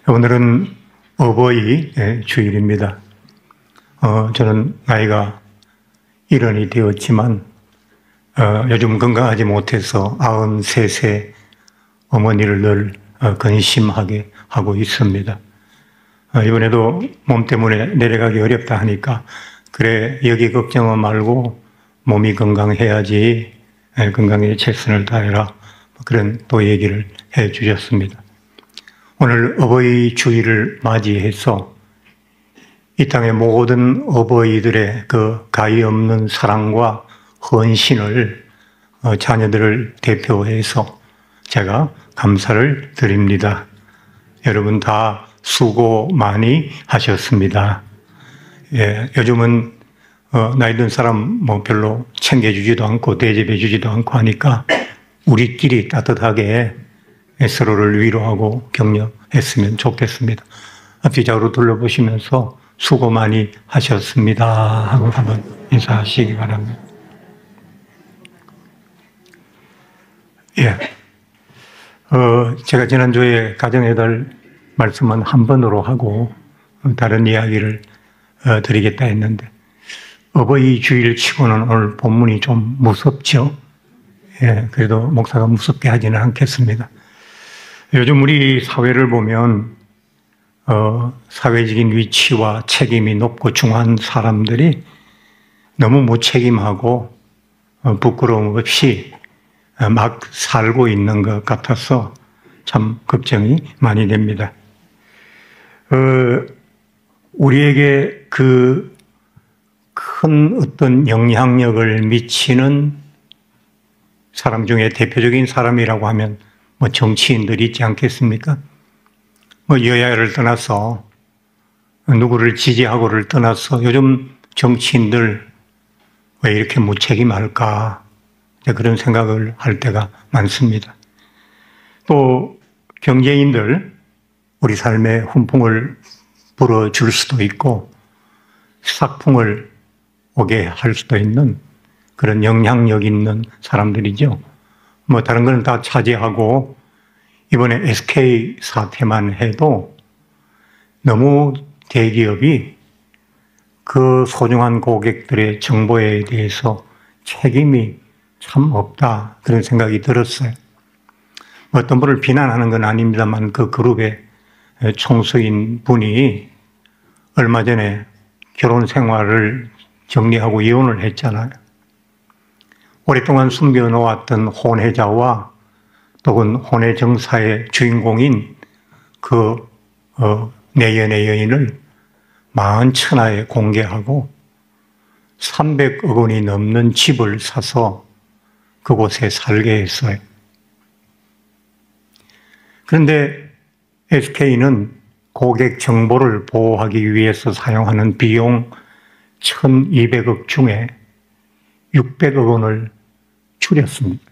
오늘은 어버이 주일입니다. 저는 나이가 70이 되었지만 요즘 건강하지 못해서 93세 어머니를 늘 근심하게 하고 있습니다. 이번에도 몸 때문에 내려가기 어렵다 하니까 그래 여기 걱정은 말고 몸이 건강해야지 건강에 최선을 다해라 그런 또 얘기를 해 주셨습니다. 오늘 어버이 주일을 맞이해서 이 땅의 모든 어버이들의 그 가히 없는 사랑과 헌신을 자녀들을 대표해서 제가 감사를 드립니다. 여러분 다 수고 많이 하셨습니다. 예, 요즘은 나이 든 사람 뭐 별로 챙겨주지도 않고 대접해주지도 않고 하니까 우리끼리 따뜻하게 서로를 위로하고 격려했으면 좋겠습니다. 앞뒤좌우로 둘러보시면서 수고 많이 하셨습니다 하고 한번 인사하시기 바랍니다. 예, 제가 지난주에 가정의달 말씀은 한 번으로 하고 다른 이야기를 드리겠다 했는데 어버이 주일 치고는 오늘 본문이 좀 무섭죠. 예, 그래도 목사가 무섭게 하지는 않겠습니다. 요즘 우리 사회를 보면 사회적인 위치와 책임이 높고 중한 사람들이 너무 무책임하고 부끄러움 없이 막 살고 있는 것 같아서 참 걱정이 많이 됩니다. 우리에게 그 큰 어떤 영향력을 미치는 사람 중에 대표적인 사람이라고 하면 뭐 정치인들이 있지 않겠습니까? 뭐 여야를 떠나서 누구를 지지하고를 떠나서 요즘 정치인들 왜 이렇게 무책임할까 그런 생각을 할 때가 많습니다. 또 경제인들 우리 삶에 훈풍을 불어줄 수도 있고 삭풍을 오게 할 수도 있는 그런 영향력 있는 사람들이죠. 뭐 다른 건 다 차지하고 이번에 SK 사태만 해도 너무 대기업이 그 소중한 고객들의 정보에 대해서 책임이 참 없다 그런 생각이 들었어요. 어떤 분을 비난하는 건 아닙니다만 그 그룹의 총수인 분이 얼마 전에 결혼 생활을 정리하고 이혼을 했잖아요. 오랫동안 숨겨놓았던 혼외자와 또는 혼외 정사의 주인공인 그 내연의 여인을 만천하에 공개하고 300억 원이 넘는 집을 사서 그곳에 살게 했어요. 그런데 SK는 고객 정보를 보호하기 위해서 사용하는 비용 1,200억 중에 600억 원을 줄였습니다.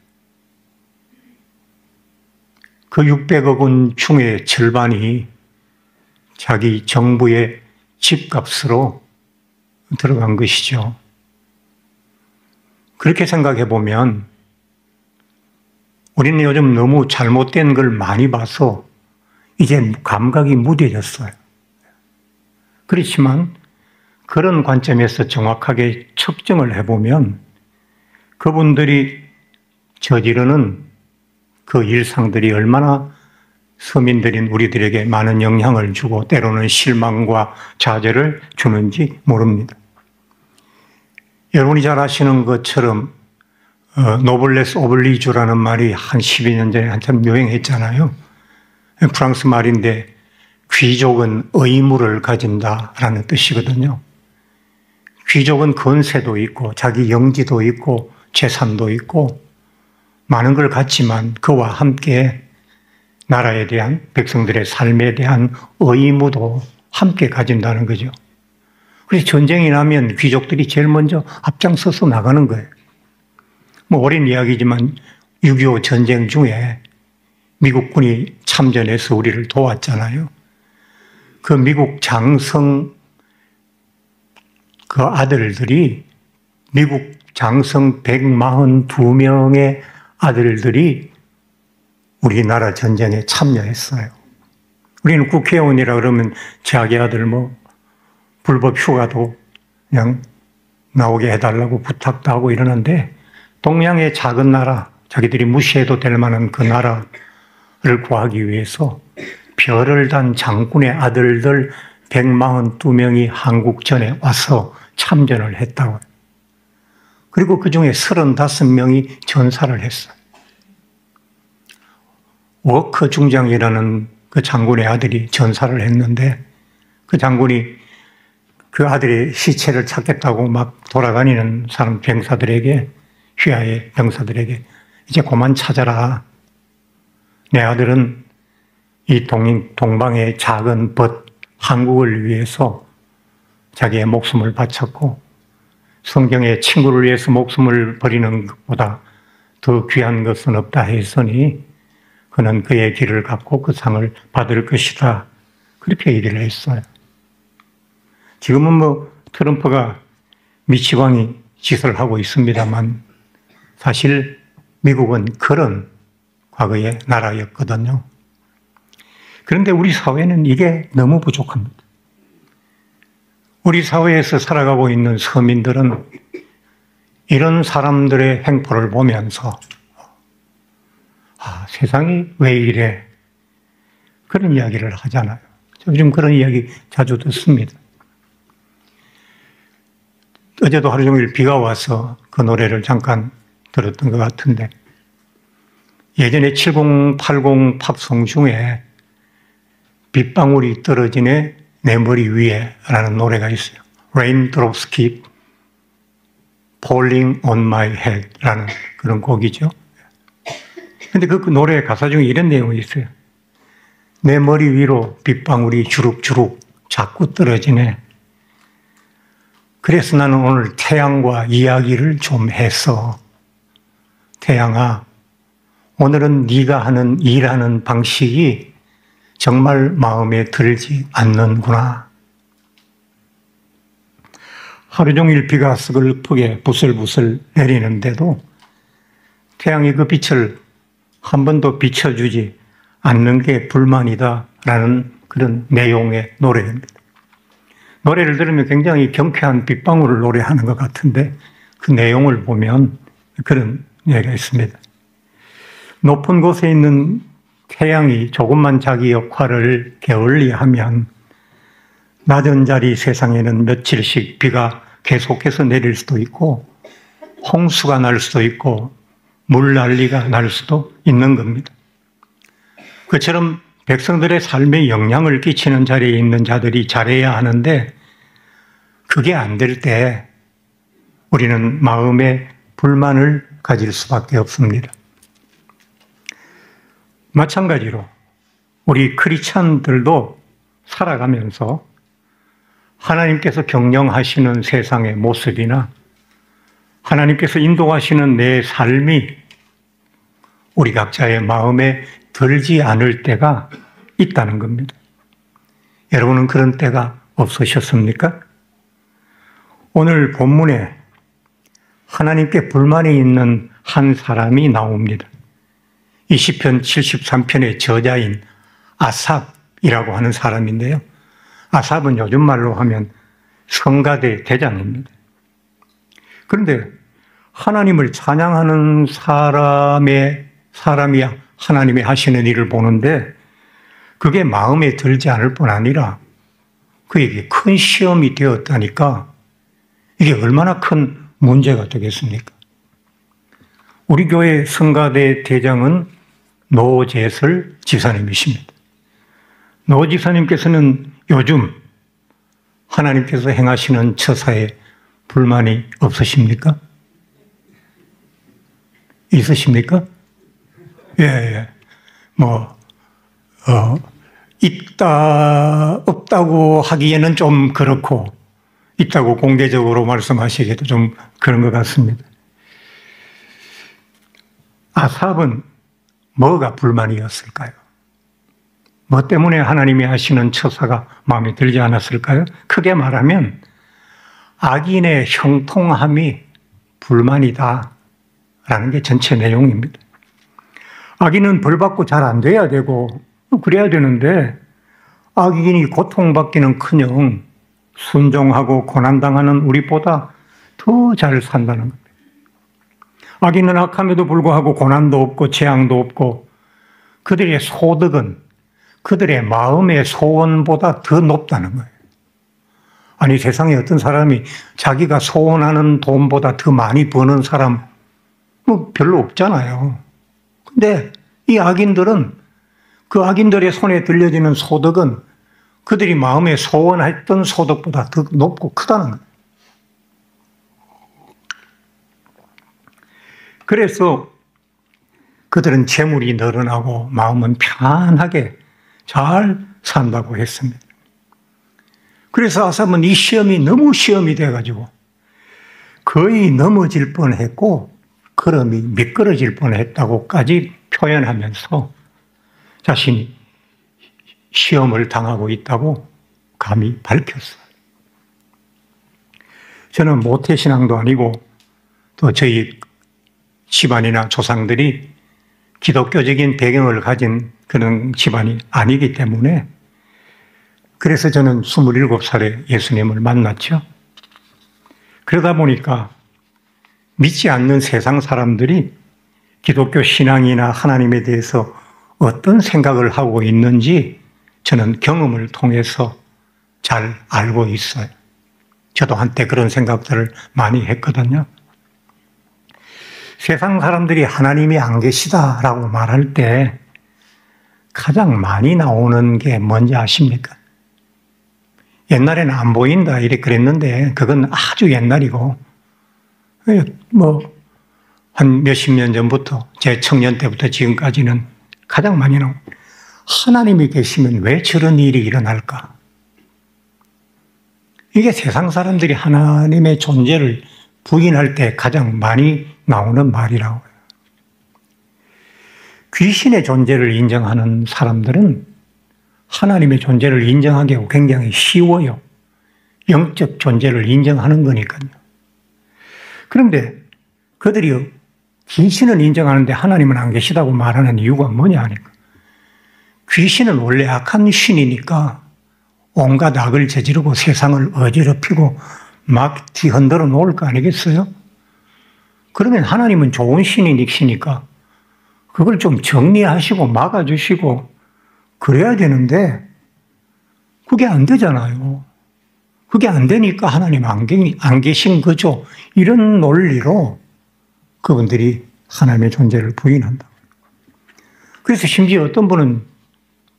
그 600억 원 중에 절반이 자기 정부의 집값으로 들어간 것이죠. 그렇게 생각해 보면 우리는 요즘 너무 잘못된 걸 많이 봐서 이제 감각이 무뎌졌어요. 그렇지만 그런 관점에서 정확하게 측정을 해보면 그분들이 저지르는 그 일상들이 얼마나 서민들인 우리들에게 많은 영향을 주고 때로는 실망과 좌절을 주는지 모릅니다. 여러분이 잘 아시는 것처럼 노블레스 오블리주라는 말이 한 12년 전에 한참 유행했잖아요. 프랑스 말인데 귀족은 의무를 가진다라는 뜻이거든요. 귀족은 권세도 있고 자기 영지도 있고 재산도 있고 많은 걸 갖지만 그와 함께 나라에 대한 백성들의 삶에 대한 의무도 함께 가진다는 거죠. 그래서 전쟁이 나면 귀족들이 제일 먼저 앞장서서 나가는 거예요. 뭐 오랜 이야기지만 6.25 전쟁 중에 미국군이 참전해서 우리를 도왔잖아요. 그 미국 장성 그 아들들이 미국 장성 142명의 아들들이 우리나라 전쟁에 참여했어요. 우리는 국회의원이라 그러면 자기 아들 뭐 불법 휴가도 그냥 나오게 해달라고 부탁도 하고 이러는데, 동양의 작은 나라, 자기들이 무시해도 될 만한 그 나라를 구하기 위해서 별을 단 장군의 아들들 142명이 한국전에 와서 참전을 했다고요. 그리고 그 중에 35명이 전사를 했어요. 워커 중장이라는 그 장군의 아들이 전사를 했는데, 그 장군이 그 아들의 시체를 찾겠다고 막 돌아다니는 사람 병사들에게, 휘하의 병사들에게 이제 그만 찾아라. 내 아들은 이 동방의 작은 벗 한국을 위해서 자기의 목숨을 바쳤고, 성경의 친구를 위해서 목숨을 버리는 것보다 더 귀한 것은 없다 했으니 그는 그의 길을 갖고 그 상을 받을 것이다. 그렇게 얘기를 했어요. 지금은 뭐 트럼프가 미치광이 짓을 하고 있습니다만, 사실 미국은 그런 과거의 나라였거든요. 그런데 우리 사회는 이게 너무 부족합니다. 우리 사회에서 살아가고 있는 서민들은 이런 사람들의 행포를 보면서 세상이 왜 이래? 그런 이야기를 하잖아요. 요즘 그런 이야기 자주 듣습니다. 어제도 하루 종일 비가 와서 그 노래를 잠깐 들었던 것 같은데, 예전에 70, 80 팝송 중에 빗방울이 떨어지네 내 머리 위에 라는 노래가 있어요. Raindrops keep falling on my head 라는 그런 곡이죠. 근데 그 노래 가사 중에 이런 내용이 있어요. 내 머리 위로 빗방울이 주룩주룩 자꾸 떨어지네. 그래서 나는 오늘 태양과 이야기를 좀 했어. 태양아, 오늘은 네가 하는 일하는 방식이 정말 마음에 들지 않는구나. 하루 종일 비가 스글프게 부슬부슬 내리는데도 태양이 그 빛을 한 번도 비춰주지 않는 게 불만이다라는 그런 내용의 노래입니다. 노래를 들으면 굉장히 경쾌한 빗방울을 노래하는 것 같은데, 그 내용을 보면 그런 얘기가 있습니다. 높은 곳에 있는 태양이 조금만 자기 역할을 게을리하면 낮은 자리 세상에는 며칠씩 비가 계속해서 내릴 수도 있고, 홍수가 날 수도 있고, 물난리가 날 수도 있는 겁니다. 그처럼 백성들의 삶에 영향을 끼치는 자리에 있는 자들이 잘해야 하는데, 그게 안 될 때 우리는 마음에 불만을 가질 수밖에 없습니다. 마찬가지로 우리 크리스찬들도 살아가면서 하나님께서 경영하시는 세상의 모습이나 하나님께서 인도하시는 내 삶이 우리 각자의 마음에 들지 않을 때가 있다는 겁니다. 여러분은 그런 때가 없으셨습니까? 오늘 본문에 하나님께 불만이 있는 한 사람이 나옵니다. 이 시편 73편의 저자인 아삽이라고 하는 사람인데요. 아삽은 요즘 말로 하면 성가대 대장입니다. 그런데 하나님을 찬양하는 사람이 하나님이 하시는 일을 보는데, 그게 마음에 들지 않을 뿐 아니라 그에게 큰 시험이 되었다니까 이게 얼마나 큰 문제가 되겠습니까? 우리 교회 성가대 대장은 노재설 지사님이십니다. 노 지사님께서는 요즘 하나님께서 행하시는 처사에 불만이 없으십니까? 있으십니까? 예. 없다고 하기에는 좀 그렇고, 있다고 공개적으로 말씀하시기에도 좀 그런 것 같습니다. 아삽은 뭐가 불만이었을까요? 뭐 때문에 하나님이 하시는 처사가 마음에 들지 않았을까요? 크게 말하면 악인의 형통함이 불만이다라는 게 전체 내용입니다. 악인은 벌받고 잘 안 돼야 되고 그래야 되는데, 악인이 고통받기는커녕 순종하고 고난당하는 우리보다 더 잘 산다는 겁니다. 악인은 악함에도 불구하고 고난도 없고 재앙도 없고 그들의 소득은 그들의 마음의 소원보다 더 높다는 거예요. 아니, 세상에 어떤 사람이 자기가 소원하는 돈보다 더 많이 버는 사람 별로 없잖아요. 근데 이 악인들은 그 악인들의 손에 들려지는 소득은 그들이 마음에 소원했던 소득보다 더 높고 크다는 거예요. 그래서 그들은 재물이 늘어나고 마음은 편안하게 잘 산다고 했습니다. 그래서 아삽은 이 시험이 너무 시험이 돼가지고 거의 넘어질 뻔했고 걸음이 미끄러질 뻔했다고까지 표현하면서 자신이 시험을 당하고 있다고 감히 밝혔어요. 저는 모태신앙도 아니고 또 저희 집안이나 조상들이 기독교적인 배경을 가진 그런 집안이 아니기 때문에 그래서 저는 27살에 예수님을 만났죠. 그러다 보니까 믿지 않는 세상 사람들이 기독교 신앙이나 하나님에 대해서 어떤 생각을 하고 있는지 저는 경험을 통해서 잘 알고 있어요. 저도 한때 그런 생각들을 많이 했거든요. 세상 사람들이 하나님이 안 계시다라고 말할 때 가장 많이 나오는 게 뭔지 아십니까? 옛날에는 안 보인다 이렇게 그랬는데 그건 아주 옛날이고 한 몇십 년 전부터 제 청년 때부터 지금까지는 가장 많이 나오고 하나님이 계시면 왜 저런 일이 일어날까? 이게 세상 사람들이 하나님의 존재를 부인할 때 가장 많이 나오는 말이라고 해요. 귀신의 존재를 인정하는 사람들은 하나님의 존재를 인정하기 굉장히 쉬워요. 영적 존재를 인정하는 거니까요. 그런데 그들이 귀신을 인정하는데 하나님은 안 계시다고 말하는 이유가 뭐냐 하니까 귀신은 원래 악한 신이니까 온갖 악을 저지르고 세상을 어지럽히고 막 뒤흔들어 놓을 거 아니겠어요? 그러면 하나님은 좋은 신이니까 그걸 좀 정리하시고 막아주시고 그래야 되는데 그게 안 되잖아요. 그게 안 되니까 하나님 안 계신 거죠. 이런 논리로 그분들이 하나님의 존재를 부인한다. 그래서 심지어 어떤 분은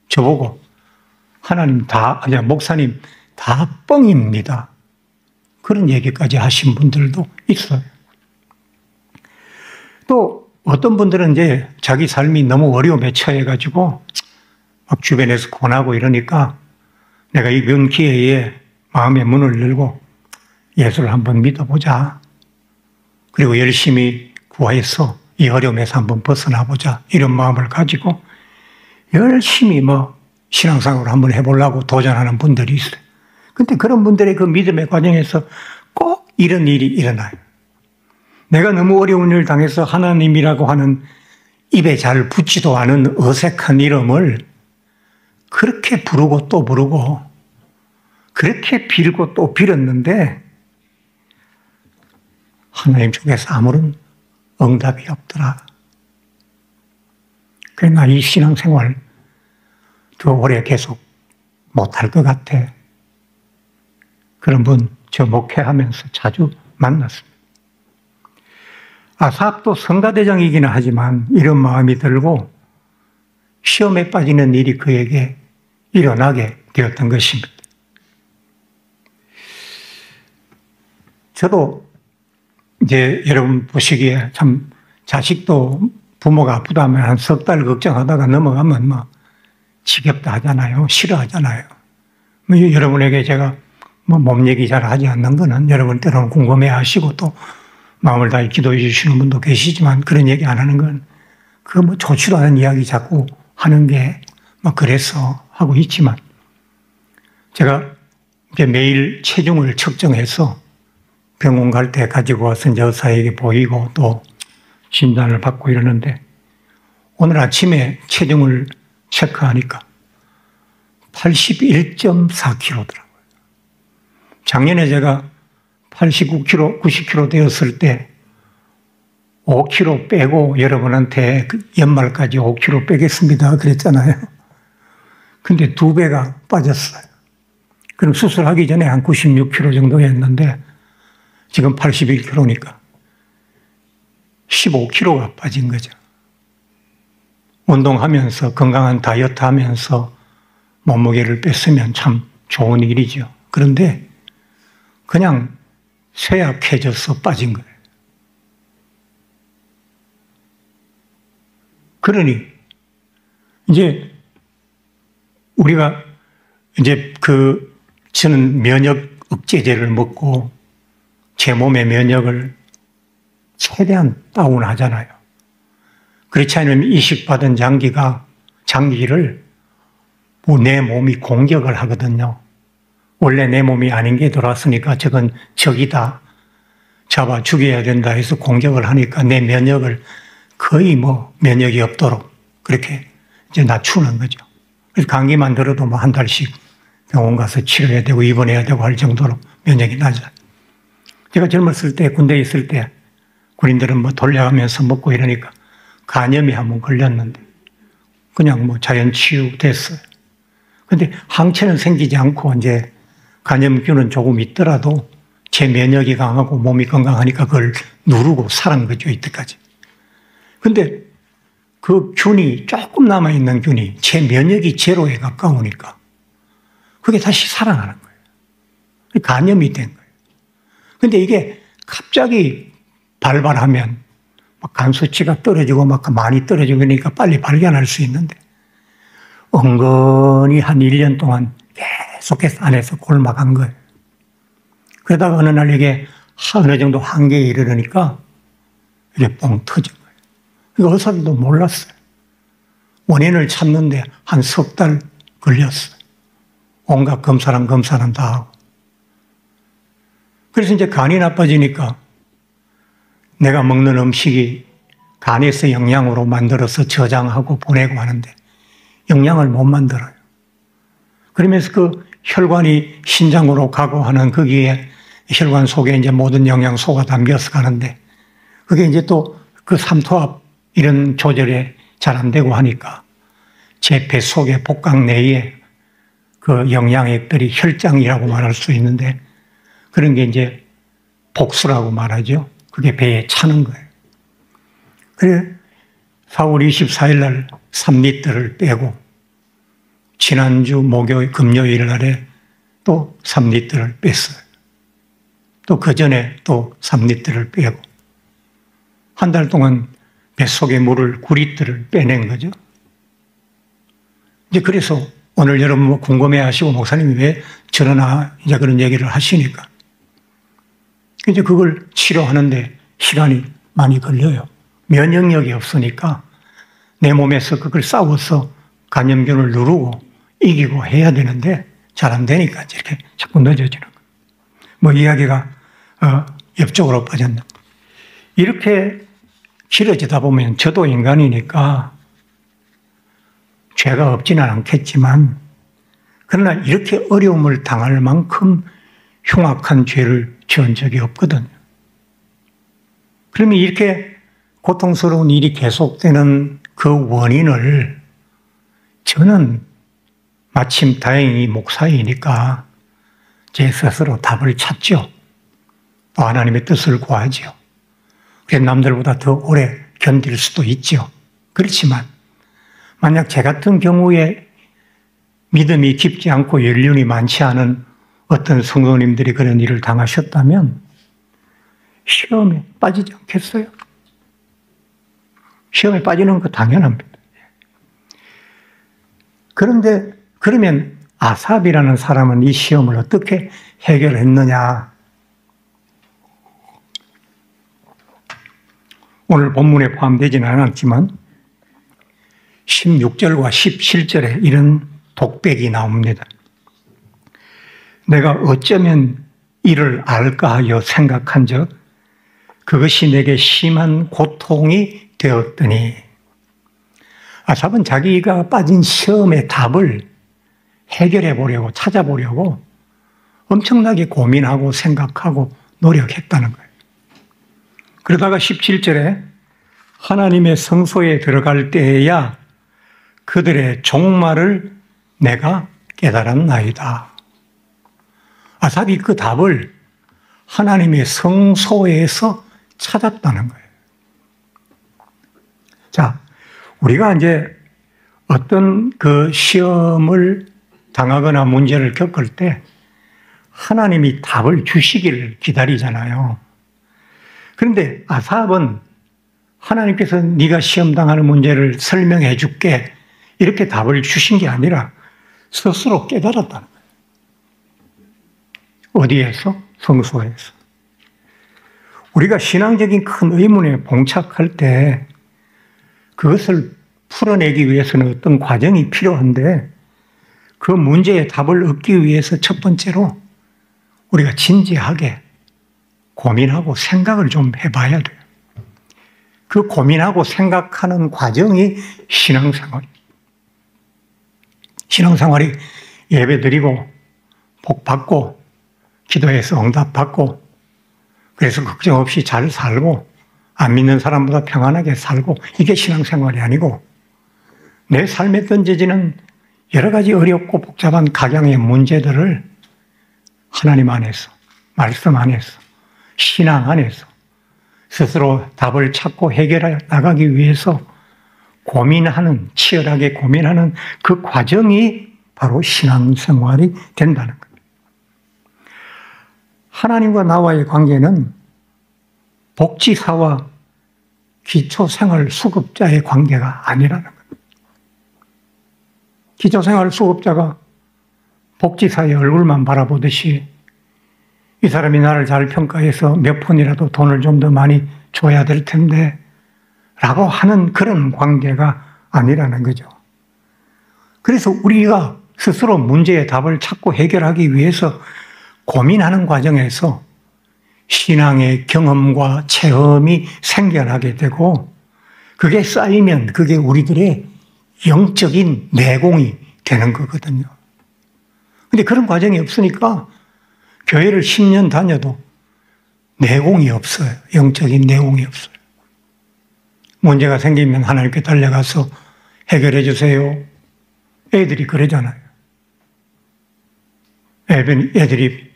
저보고 목사님 다 뻥입니다. 그런 얘기까지 하신 분들도 있어요. 또 어떤 분들은 이제 자기 삶이 너무 어려움에 처해가지고 막 주변에서 권하고 이러니까 내가 이번 기회에 마음의 문을 열고 예수를 한번 믿어보자. 그리고 열심히 구해서 이 어려움에서 한번 벗어나보자. 이런 마음을 가지고 열심히 신앙생활을 한번 해보려고 도전하는 분들이 있어요. 근데 그런 분들의 그 믿음의 과정에서 꼭 이런 일이 일어나요. 내가 너무 어려운 일을 당해서 하나님이라고 하는 입에 잘 붙지도 않은 어색한 이름을 그렇게 부르고 또 부르고 그렇게 빌고 또 빌었는데 하나님 쪽에서 아무런 응답이 없더라. 그래 나 이 신앙생활 더 오래 계속 못할 것 같아. 그런 분 저 목회하면서 자주 만났습니다. 아삽도 성가대장이기는 하지만 이런 마음이 들고 시험에 빠지는 일이 그에게 일어나게 되었던 것입니다. 저도 이제 여러분 보시기에 참 자식도 부모가 아프다면 한 석 달 걱정하다가 넘어가면 지겹다 하잖아요. 싫어하잖아요. 여러분에게 제가 몸 얘기 잘 하지 않는 거는 여러분 때로는 궁금해 하시고 또 마음을 다해 기도해 주시는 분도 계시지만 그런 얘기 안 하는 건 좋지도 않은 이야기 자꾸 하는 게 그래서 하고 있지만 제가 이제 매일 체중을 측정해서 병원 갈 때 가지고 와서 이제 의사에게 보이고 또 진단을 받고 이러는데 오늘 아침에 체중을 체크하니까 81.4kg더라고요. 작년에 제가 89kg, 90kg 되었을 때 5kg 빼고 여러분한테 연말까지 5kg 빼겠습니다 그랬잖아요. 근데 2배가 빠졌어요. 그럼 수술하기 전에 한 96kg 정도였는데 지금 81kg니까 15kg가 빠진 거죠. 운동하면서 건강한 다이어트 하면서 몸무게를 뺐으면 참 좋은 일이죠. 그런데 그냥 쇠약해져서 빠진 거예요. 그러니 이제 우리가 이제 저는 면역 억제제를 먹고 제 몸의 면역을 최대한 다운하잖아요. 그렇지 않으면 이식받은 장기를 내 몸이 공격을 하거든요. 원래 내 몸이 아닌 게 들어왔으니까 저건 적이다. 잡아 죽여야 된다 해서 공격을 하니까 내 면역을 거의 면역이 없도록 그렇게 이제 낮추는 거죠. 그래서 감기만 들어도 한 달씩 병원 가서 치료해야 되고 입원해야 되고 할 정도로 면역이 낮아요. 제가 젊었을 때 군대에 있을 때 군인들은 돌려가면서 먹고 이러니까 간염이 한번 걸렸는데 그냥 자연 치유됐어요. 근데 항체는 생기지 않고 이제 간염균은 조금 있더라도 제 면역이 강하고 몸이 건강하니까 그걸 누르고 살은 거죠, 이때까지. 근데 그 균이 조금 남아있는 균이 제 면역이 제로에 가까우니까 그게 다시 살아나는 거예요. 간염이 된 거예요. 근데 이게 갑자기 발발하면 간 수치가 떨어지고 많이 떨어지고 그러니까 빨리 발견할 수 있는데 은근히 한 1년 동안 계속해서 안에서 골마간 거예요. 그러다가 어느 날 이게 어느 정도 한계에 이르르니까 이게 뻥 터진 거예요. 이거 의사들도 몰랐어요. 원인을 찾는데 한 3달 걸렸어요. 온갖 검사랑 다 하고. 그래서 이제 간이 나빠지니까 내가 먹는 음식이 간에서 영양으로 만들어서 저장하고 보내고 하는데 영양을 못 만들어요. 그러면서 그 혈관이 신장으로 가고 하는 거기에 혈관 속에 이제 모든 영양소가 담겨서 가는데 그게 이제 또 그 삼투압 이런 조절에 잘 안 되고 하니까 제 뱃속에 복강 내에 그 영양액들이 혈장이라고 말할 수 있는데 그런 게 이제 복수라고 말하죠. 그게 배에 차는 거예요. 그래 4월 24일 날 3리터를 빼고 지난주 금요일 날에 또 3리터를 뺐어요. 또 그 전에 또 3리터를 빼고 한 달 동안 뱃속의 물을 9리터를 빼낸 거죠. 이제 그래서 오늘 여러분 궁금해 하시고 목사님이 왜 저러나 이제 그런 얘기를 하시니까 이제 그걸 치료하는데 시간이 많이 걸려요. 면역력이 없으니까 내 몸에서 그걸 싸워서 간염균을 누르고 이기고 해야 되는데 잘 안 되니까 이렇게 자꾸 늦어지는 거예요. 이야기가 옆쪽으로 빠졌나. 이렇게 길어지다 보면 저도 인간이니까 죄가 없지는 않겠지만 그러나 이렇게 어려움을 당할 만큼 흉악한 죄를 지은 적이 없거든요. 그러면 이렇게 고통스러운 일이 계속되는 그 원인을 저는 마침 다행히 목사이니까 제 스스로 답을 찾죠. 또 하나님의 뜻을 구하죠. 그래서 남들보다 더 오래 견딜 수도 있죠. 그렇지만 만약 제 같은 경우에 믿음이 깊지 않고 연륜이 많지 않은 어떤 성도님들이 그런 일을 당하셨다면 시험에 빠지지 않겠어요? 시험에 빠지는 거 당연합니다. 그런데 그러면 아삽이라는 사람은 이 시험을 어떻게 해결했느냐? 오늘 본문에 포함되지는 않았지만 16절과 17절에 이런 독백이 나옵니다. 내가 어쩌면 이를 알까 하여 생각한 적 그것이 내게 심한 고통이 되었더니 아삽은 자기가 빠진 시험의 답을 해결해 보려고, 찾아보려고 엄청나게 고민하고 생각하고 노력했다는 거예요. 그러다가 17절에 하나님의 성소에 들어갈 때에야 그들의 종말을 내가 깨달았나이다. 아삽이 그 답을 하나님의 성소에서 찾았다는 거예요. 자, 우리가 이제 어떤 그 시험을 당하거나 문제를 겪을 때 하나님이 답을 주시기를 기다리잖아요. 그런데 아삽은 하나님께서 네가 시험당하는 문제를 설명해 줄게 이렇게 답을 주신 게 아니라 스스로 깨달았다는 거예요. 어디에서? 성소에서. 우리가 신앙적인 큰 의문에 봉착할 때 그것을 풀어내기 위해서는 어떤 과정이 필요한데 그 문제의 답을 얻기 위해서 첫 번째로 우리가 진지하게 고민하고 생각을 좀 해봐야 돼요. 그 고민하고 생각하는 과정이 신앙생활이에요. 신앙생활이 예배드리고 복받고 기도해서 응답받고 그래서 걱정 없이 잘 살고 안 믿는 사람보다 평안하게 살고 이게 신앙생활이 아니고 내 삶에 던져지는 여러 가지 어렵고 복잡한 각양의 문제들을 하나님 안에서, 말씀 안에서, 신앙 안에서 스스로 답을 찾고 해결해 나가기 위해서 고민하는, 치열하게 고민하는 그 과정이 바로 신앙생활이 된다는 거예요. 하나님과 나와의 관계는 복지사와 기초생활수급자의 관계가 아니라는 거예요. 기초생활수급자가 복지사의 얼굴만 바라보듯이 이 사람이 나를 잘 평가해서 몇 푼이라도 돈을 좀 더 많이 줘야 될 텐데 라고 하는 그런 관계가 아니라는 거죠. 그래서 우리가 스스로 문제의 답을 찾고 해결하기 위해서 고민하는 과정에서 신앙의 경험과 체험이 생겨나게 되고 그게 쌓이면 그게 우리들의 영적인 내공이 되는 거거든요. 근데 그런 과정이 없으니까 교회를 10년 다녀도 내공이 없어요. 영적인 내공이 없어요. 문제가 생기면 하나님께 달려가서 해결해 주세요. 애들이 그러잖아요. 애들이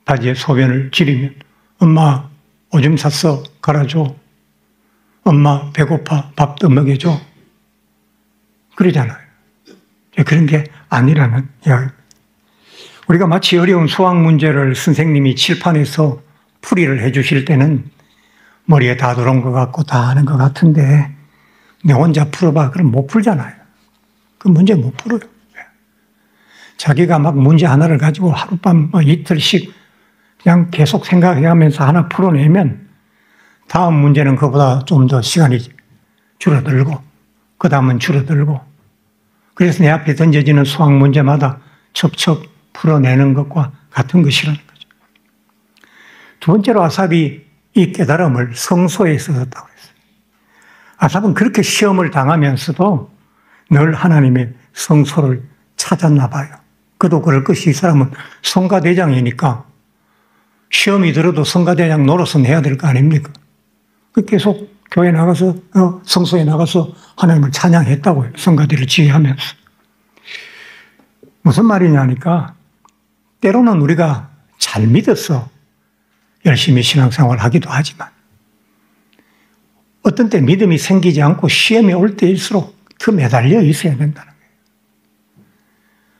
바지에 소변을 지리면 엄마 오줌 쌌어 갈아줘. 엄마 배고파 밥 더 먹여줘. 그러잖아요. 그런 게 아니라는 이야기입니다. 우리가 마치 어려운 수학 문제를 선생님이 칠판에서 풀이를 해 주실 때는 머리에 다 들어온 것 같고 다 아는 것 같은데 내 혼자 풀어봐. 그럼 못 풀잖아요. 그 문제 못 풀어요. 자기가 막 문제 하나를 가지고 하룻밤 이틀씩 그냥 계속 생각해가면서 하나 풀어내면 다음 문제는 그보다 좀 더 시간이 줄어들고 그 다음은 줄어들고 그래서 내 앞에 던져지는 수학 문제마다 척척 풀어내는 것과 같은 것이라는 거죠. 두 번째로 아삽이 이 깨달음을 성소에서 얻었다고 했어요. 아삽은 그렇게 시험을 당하면서도 늘 하나님의 성소를 찾았나 봐요. 그도 그럴 것이 이 사람은 성가대장이니까 시험이 들어도 성가대장 노릇은 해야 될 거 아닙니까? 계속 교회 나가서 성소에 나가서 하나님을 찬양했다고요. 성가대를 지휘하면서. 무슨 말이냐니까 때로는 우리가 잘 믿어서 열심히 신앙생활을 하기도 하지만 어떤 때 믿음이 생기지 않고 시험이 올 때일수록 더 매달려 있어야 된다는 거예요.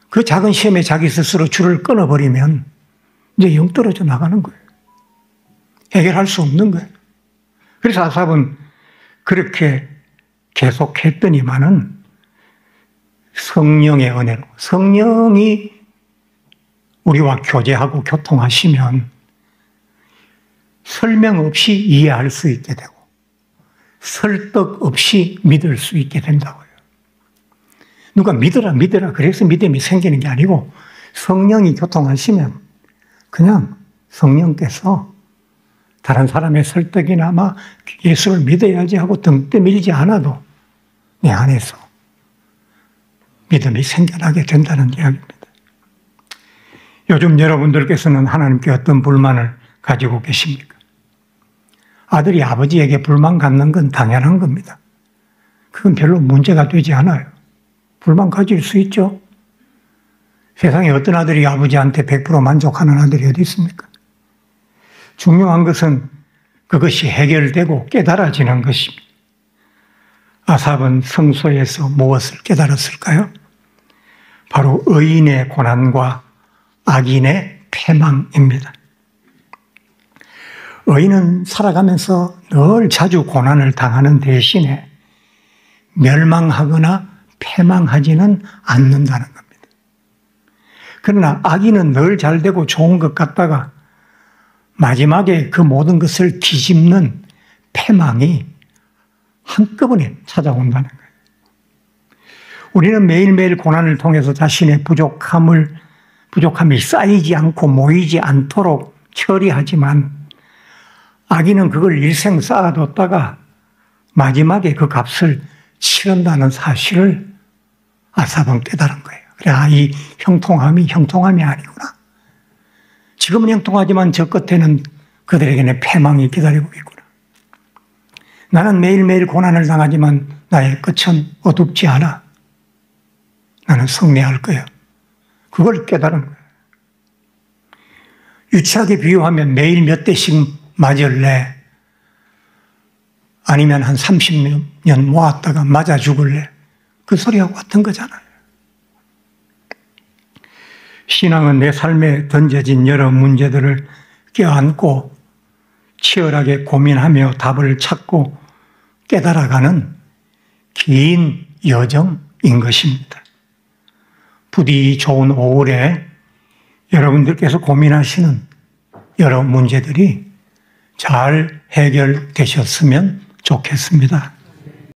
그 작은 시험에 자기 스스로 줄을 끊어버리면 이제 영 떨어져 나가는 거예요. 해결할 수 없는 거예요. 그래서 아삽은 그렇게 계속했더니만은 성령의 은혜로 성령이 우리와 교제하고 교통하시면 설명 없이 이해할 수 있게 되고 설득 없이 믿을 수 있게 된다고요. 누가 믿어라 그래서 믿음이 생기는 게 아니고 성령이 교통하시면 그냥 성령께서 다른 사람의 설득이나 막 예수를 믿어야지 하고 등 떠밀지 않아도 내 안에서 믿음이 생겨나게 된다는 이야기입니다. 요즘 여러분들께서는 하나님께 어떤 불만을 가지고 계십니까? 아들이 아버지에게 불만 갖는 건 당연한 겁니다. 그건 별로 문제가 되지 않아요. 불만 가질 수 있죠. 세상에 어떤 아들이 아버지한테 100% 만족하는 아들이 어디 있습니까? 중요한 것은 그것이 해결되고 깨달아지는 것입니다. 아삽은 성소에서 무엇을 깨달았을까요? 바로 의인의 고난과 악인의 패망입니다. 의인은 살아가면서 늘 자주 고난을 당하는 대신에 멸망하거나 패망하지는 않는다는 겁니다. 그러나 악인은 늘 잘되고 좋은 것 같다가 마지막에 그 모든 것을 뒤집는 패망이 한꺼번에 찾아온다는 거예요. 우리는 매일매일 고난을 통해서 자신의 부족함이 쌓이지 않고 모이지 않도록 처리하지만 악인은 그걸 일생 쌓아뒀다가 마지막에 그 값을 치른다는 사실을 아삽은 깨달은 거예요. 그래, 이 형통함이 아니구나. 지금은 형통하지만 저 끝에는 그들에게는 패망이 기다리고 있구나. 나는 매일매일 고난을 당하지만 나의 끝은 어둡지 않아. 나는 승리할 거야. 그걸 깨달은 거예요. 유치하게 비유하면 매일 몇 대씩 맞을래? 아니면 한 30년 모았다가 맞아 죽을래? 그 소리하고 같은 거잖아요. 신앙은 내 삶에 던져진 여러 문제들을 껴안고 치열하게 고민하며 답을 찾고 깨달아가는 긴 여정인 것입니다. 부디 좋은 5월에 여러분들께서 고민하시는 여러 문제들이 잘 해결되셨으면 좋겠습니다.